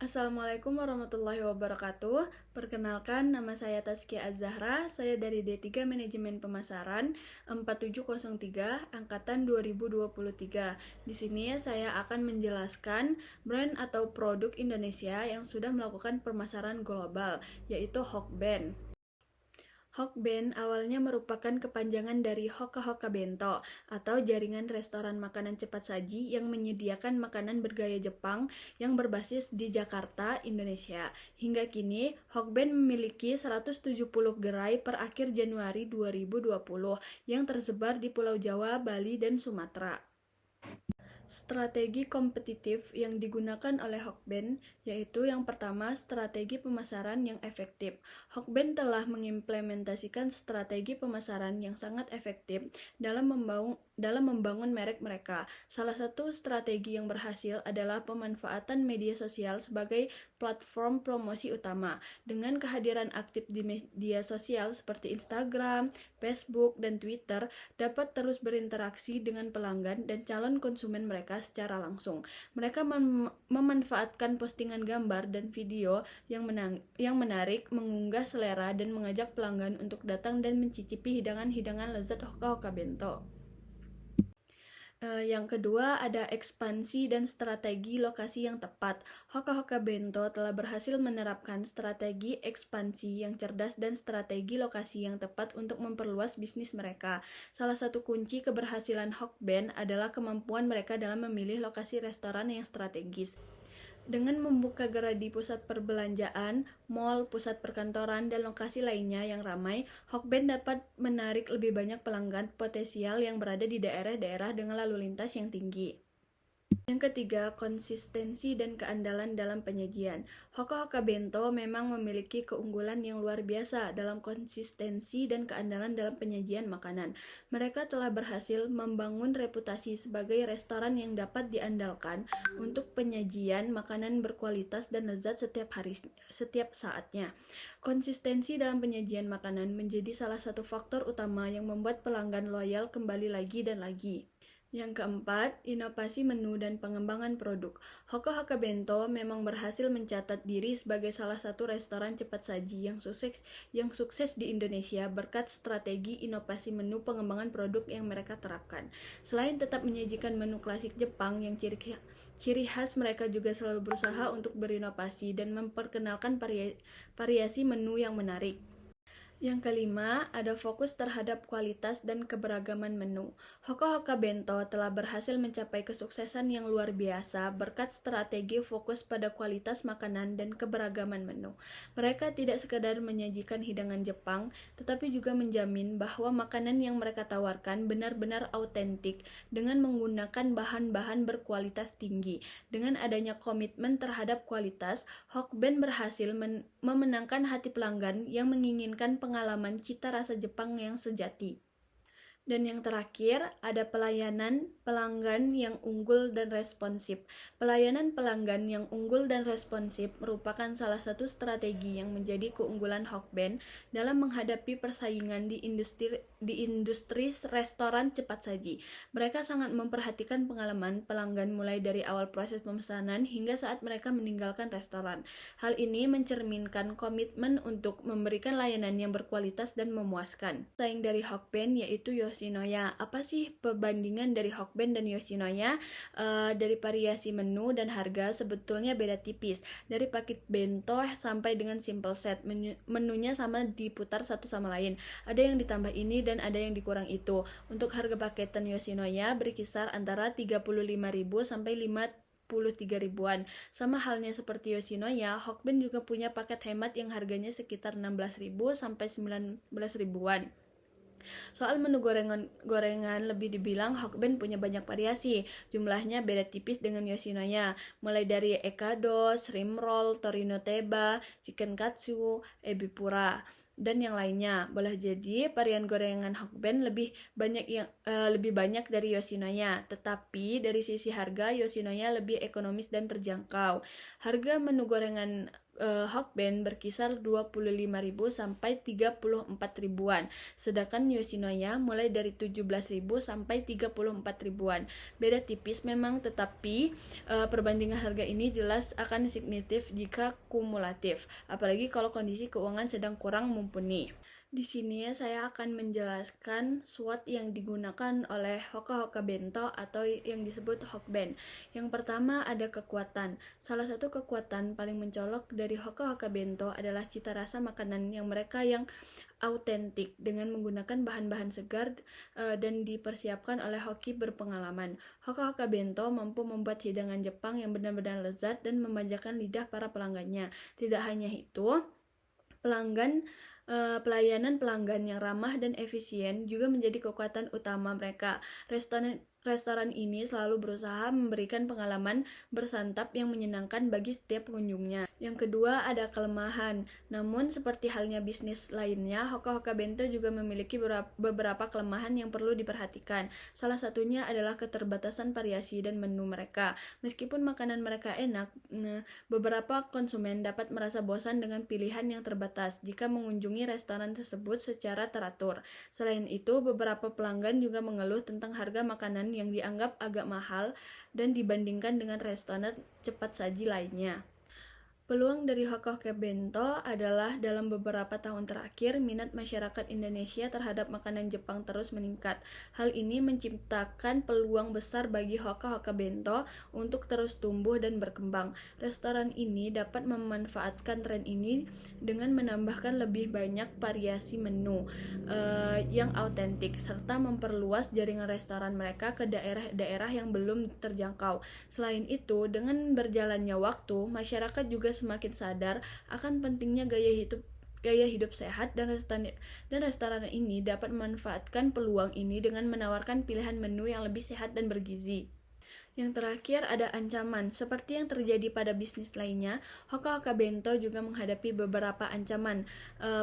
Assalamualaikum warahmatullahi wabarakatuh. Perkenalkan, nama saya Taskia Az-Zahra. Saya dari D3 Manajemen Pemasaran 4703 angkatan 2023. Di sini saya akan menjelaskan brand atau produk Indonesia yang sudah melakukan pemasaran global, yaitu Hokben. Hokben awalnya merupakan kepanjangan dari Hoka Hoka Bento atau jaringan restoran makanan cepat saji yang menyediakan makanan bergaya Jepang yang berbasis di Jakarta, Indonesia. Hingga kini, Hokben memiliki 170 gerai per akhir Januari 2020 yang tersebar di Pulau Jawa, Bali, dan Sumatera. Strategi kompetitif yang digunakan oleh Hokben yaitu yang pertama, strategi pemasaran yang efektif. Hokben telah mengimplementasikan strategi pemasaran yang sangat efektif dalam membangun merek mereka. Salah satu strategi yang berhasil adalah pemanfaatan media sosial sebagai platform promosi utama. Dengan kehadiran aktif di media sosial seperti Instagram, Facebook, dan Twitter, dapat terus berinteraksi dengan pelanggan dan calon konsumen mereka secara langsung. Mereka memanfaatkan postingan gambar dan video yang menarik, mengunggah selera, dan mengajak pelanggan untuk datang dan mencicipi hidangan-hidangan lezat Hoka Hoka Bento. Yang kedua ada ekspansi dan strategi lokasi yang tepat. Hoka Hoka Bento telah berhasil menerapkan strategi ekspansi yang cerdas dan strategi lokasi yang tepat untuk memperluas bisnis mereka. Salah satu kunci keberhasilan Hokben adalah kemampuan mereka dalam memilih lokasi restoran yang strategis. Dengan membuka gerai di pusat perbelanjaan, mal, pusat perkantoran, dan lokasi lainnya yang ramai, Hokben dapat menarik lebih banyak pelanggan potensial yang berada di daerah-daerah dengan lalu lintas yang tinggi. Yang ketiga, konsistensi dan keandalan dalam penyajian. Hoka Hoka Bento memang memiliki keunggulan yang luar biasa dalam konsistensi dan keandalan dalam penyajian makanan. Mereka telah berhasil membangun reputasi sebagai restoran yang dapat diandalkan untuk penyajian makanan berkualitas dan lezat setiap saatnya. Konsistensi dalam penyajian makanan menjadi salah satu faktor utama yang membuat pelanggan loyal kembali lagi dan lagi. Yang keempat, inovasi menu dan pengembangan produk. Hoka Hoka Bento memang berhasil mencatat diri sebagai salah satu restoran cepat saji yang sukses di Indonesia berkat strategi inovasi menu pengembangan produk yang mereka terapkan. Selain tetap menyajikan menu klasik Jepang yang ciri khas, mereka juga selalu berusaha untuk berinovasi dan memperkenalkan variasi menu yang menarik. Yang kelima, ada fokus terhadap kualitas dan keberagaman menu. Hoka Hoka Bento telah berhasil mencapai kesuksesan yang luar biasa berkat strategi fokus pada kualitas makanan dan keberagaman menu. Mereka tidak sekadar menyajikan hidangan Jepang, tetapi juga menjamin bahwa makanan yang mereka tawarkan benar-benar autentik dengan menggunakan bahan-bahan berkualitas tinggi. Dengan adanya komitmen terhadap kualitas, Hokben berhasil memenangkan hati pelanggan yang menginginkan pengalaman cita rasa Jepang yang sejati. Dan yang terakhir, ada pelayanan pelanggan yang unggul dan responsif. Pelayanan pelanggan yang unggul dan responsif merupakan salah satu strategi yang menjadi keunggulan Hokben dalam menghadapi persaingan di industri restoran cepat saji. Mereka sangat memperhatikan pengalaman pelanggan mulai dari awal proses pemesanan hingga saat mereka meninggalkan restoran. Hal ini mencerminkan komitmen untuk memberikan layanan yang berkualitas dan memuaskan. Saing dari Hokben yaitu Yoshinoya. Apa sih perbandingan dari Hokben dan Yoshinoya? Dari variasi menu dan harga sebetulnya beda tipis. Dari paket bento sampai dengan simple set, menunya sama diputar satu sama lain. Ada yang ditambah ini dan ada yang dikurang itu. Untuk harga paketan Yoshinoya berkisar antara 35.000 sampai 53 ribuan. Sama halnya seperti Yoshinoya, Hokben juga punya paket hemat yang harganya sekitar 16.000 sampai 19 ribuan. Soal menu gorengan lebih dibilang Hokben punya banyak variasi. Jumlahnya beda tipis dengan Yoshinoya, mulai dari ekado, shrimp roll, torino teba, chicken katsu, ebi pura, dan yang lainnya. Boleh jadi varian gorengan Hokben lebih banyak dari Yoshinoya, tetapi dari sisi harga Yoshinoya lebih ekonomis dan terjangkau. Harga menu gorengan Hokben berkisar 25.000 sampai 34.000-an, sedangkan Yoshinoya mulai dari 17.000 sampai 34.000-an. Beda tipis memang, tetapi perbandingan harga ini jelas akan signifikan jika kumulatif, apalagi kalau kondisi keuangan sedang kurang mumpuni. Di sini saya akan menjelaskan SWOT yang digunakan oleh Hoka-Hoka Bento atau yang disebut Hokben. Yang pertama ada kekuatan. Salah satu kekuatan paling mencolok dari Hoka-Hoka Bento adalah cita rasa makanan yang autentik dengan menggunakan bahan-bahan segar dan dipersiapkan oleh hoki berpengalaman. Hoka-Hoka Bento mampu membuat hidangan Jepang yang benar-benar lezat dan memanjakan lidah para pelanggannya. Tidak hanya itu, pelayanan pelanggan yang ramah dan efisien juga menjadi kekuatan utama mereka. Restoran ini selalu berusaha memberikan pengalaman bersantap yang menyenangkan bagi setiap pengunjungnya. Yang kedua ada kelemahan. Namun seperti halnya bisnis lainnya, Hoka-Hoka Bento juga memiliki beberapa kelemahan yang perlu diperhatikan. Salah satunya adalah keterbatasan variasi dan menu mereka. Meskipun makanan mereka enak, beberapa konsumen dapat merasa bosan dengan pilihan yang terbatas jika mengunjungi restoran tersebut secara teratur. Selain itu, beberapa pelanggan juga mengeluh tentang harga makanan yang dianggap agak mahal dan dibandingkan dengan restoran cepat saji lainnya. Peluang dari Hoka-Hoka Bento adalah dalam beberapa tahun terakhir, minat masyarakat Indonesia terhadap makanan Jepang terus meningkat. Hal ini menciptakan peluang besar bagi Hoka-Hoka Bento untuk terus tumbuh dan berkembang. Restoran ini dapat memanfaatkan tren ini dengan menambahkan lebih banyak variasi menu yang autentik, serta memperluas jaringan restoran mereka ke daerah-daerah yang belum terjangkau. Selain itu, dengan berjalannya waktu, masyarakat juga semakin sadar akan pentingnya gaya hidup sehat dan restoran ini dapat memanfaatkan peluang ini dengan menawarkan pilihan menu yang lebih sehat dan bergizi. Yang terakhir ada ancaman. Seperti yang terjadi pada bisnis lainnya, Hoka-Hoka Bento juga menghadapi beberapa ancaman.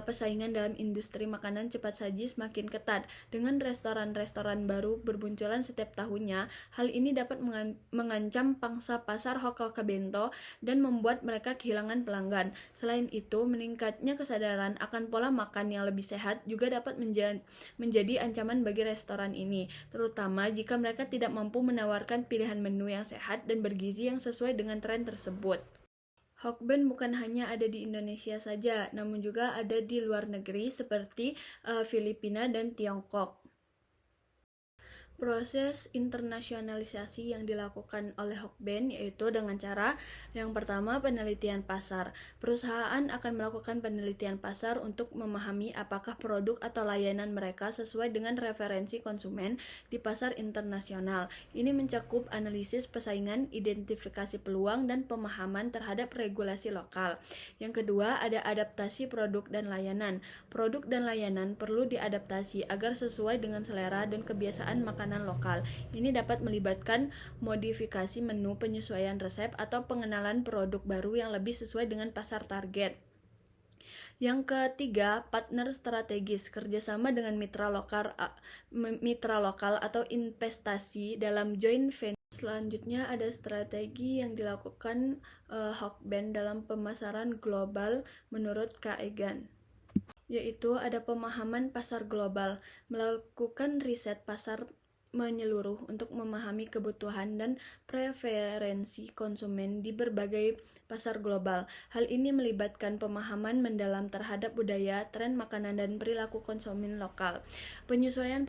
Persaingan dalam industri makanan cepat saji semakin ketat. Dengan restoran-restoran baru berbunculan setiap tahunnya, hal ini dapat mengancam pangsa pasar Hoka-Hoka Bento dan membuat mereka kehilangan pelanggan. Selain itu, meningkatnya kesadaran akan pola makan yang lebih sehat juga dapat menjadi ancaman bagi restoran ini, terutama jika mereka tidak mampu menawarkan pilihan menu yang sehat dan bergizi yang sesuai dengan tren tersebut. Hokben bukan hanya ada di Indonesia saja, namun juga ada di luar negeri seperti Filipina dan Tiongkok. Proses internasionalisasi yang dilakukan oleh Hokben yaitu dengan cara yang pertama penelitian pasar. Perusahaan akan melakukan penelitian pasar untuk memahami apakah produk atau layanan mereka sesuai dengan referensi konsumen di pasar internasional. Ini mencakup analisis persaingan, identifikasi peluang, dan pemahaman terhadap regulasi lokal. Yang kedua ada adaptasi produk dan layanan. Produk dan layanan perlu diadaptasi agar sesuai dengan selera dan kebiasaan makanan lokal. Ini dapat melibatkan modifikasi menu, penyesuaian resep, atau pengenalan produk baru yang lebih sesuai dengan pasar target. Yang ketiga, partner strategis, kerjasama dengan mitra lokal atau investasi dalam joint venture. Selanjutnya ada strategi yang dilakukan Hokben dalam pemasaran global menurut Kak Egan, yaitu ada pemahaman pasar global, melakukan riset pasar menyeluruh untuk memahami kebutuhan dan preferensi konsumen di berbagai pasar global. Hal ini melibatkan pemahaman mendalam terhadap budaya, tren makanan, dan perilaku konsumen lokal. Menyesuaikan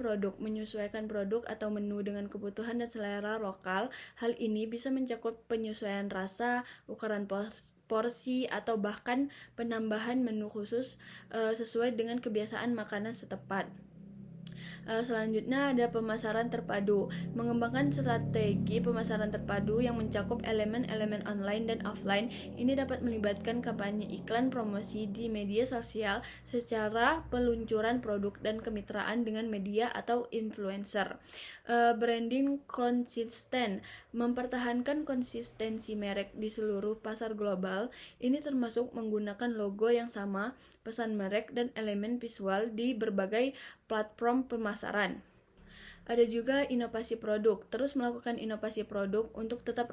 produk atau menu dengan kebutuhan dan selera lokal. Hal ini bisa mencakup penyesuaian rasa, ukuran porsi, atau bahkan penambahan menu khusus sesuai dengan kebiasaan makanan setempat. Selanjutnya ada pemasaran terpadu. Mengembangkan strategi pemasaran terpadu yang mencakup elemen-elemen online dan offline. Ini dapat melibatkan kampanye iklan, promosi di media sosial secara peluncuran produk dan kemitraan dengan media atau influencer. Branding konsisten. Mempertahankan konsistensi merek di seluruh pasar global. Ini termasuk menggunakan logo yang sama, pesan merek, dan elemen visual di berbagai platform pemasaran. Ada juga inovasi produk, terus melakukan inovasi produk untuk tetap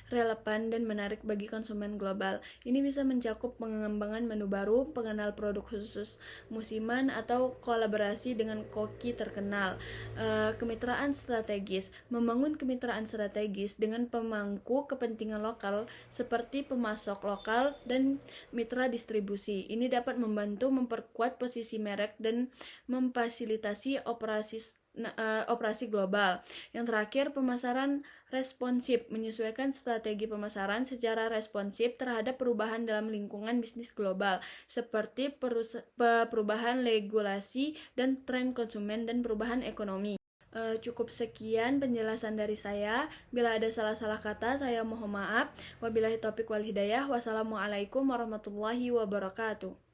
relevan dan menarik bagi konsumen global. Ini bisa mencakup pengembangan menu baru, pengenal produk khusus musiman, atau kolaborasi dengan koki terkenal. Kemitraan strategis, membangun kemitraan strategis dengan pemangku kepentingan lokal seperti pemasok lokal dan mitra distribusi. Ini dapat membantu memperkuat posisi merek dan memfasilitasi operasi global. Yang terakhir, pemasaran responsif, menyesuaikan strategi pemasaran secara responsif terhadap perubahan dalam lingkungan bisnis global, seperti perubahan regulasi dan tren konsumen dan perubahan ekonomi. Cukup sekian penjelasan dari saya. Bila ada salah-salah kata, saya mohon maaf. Wabillahi taufiq wal hidayah. Wassalamualaikum warahmatullahi wabarakatuh.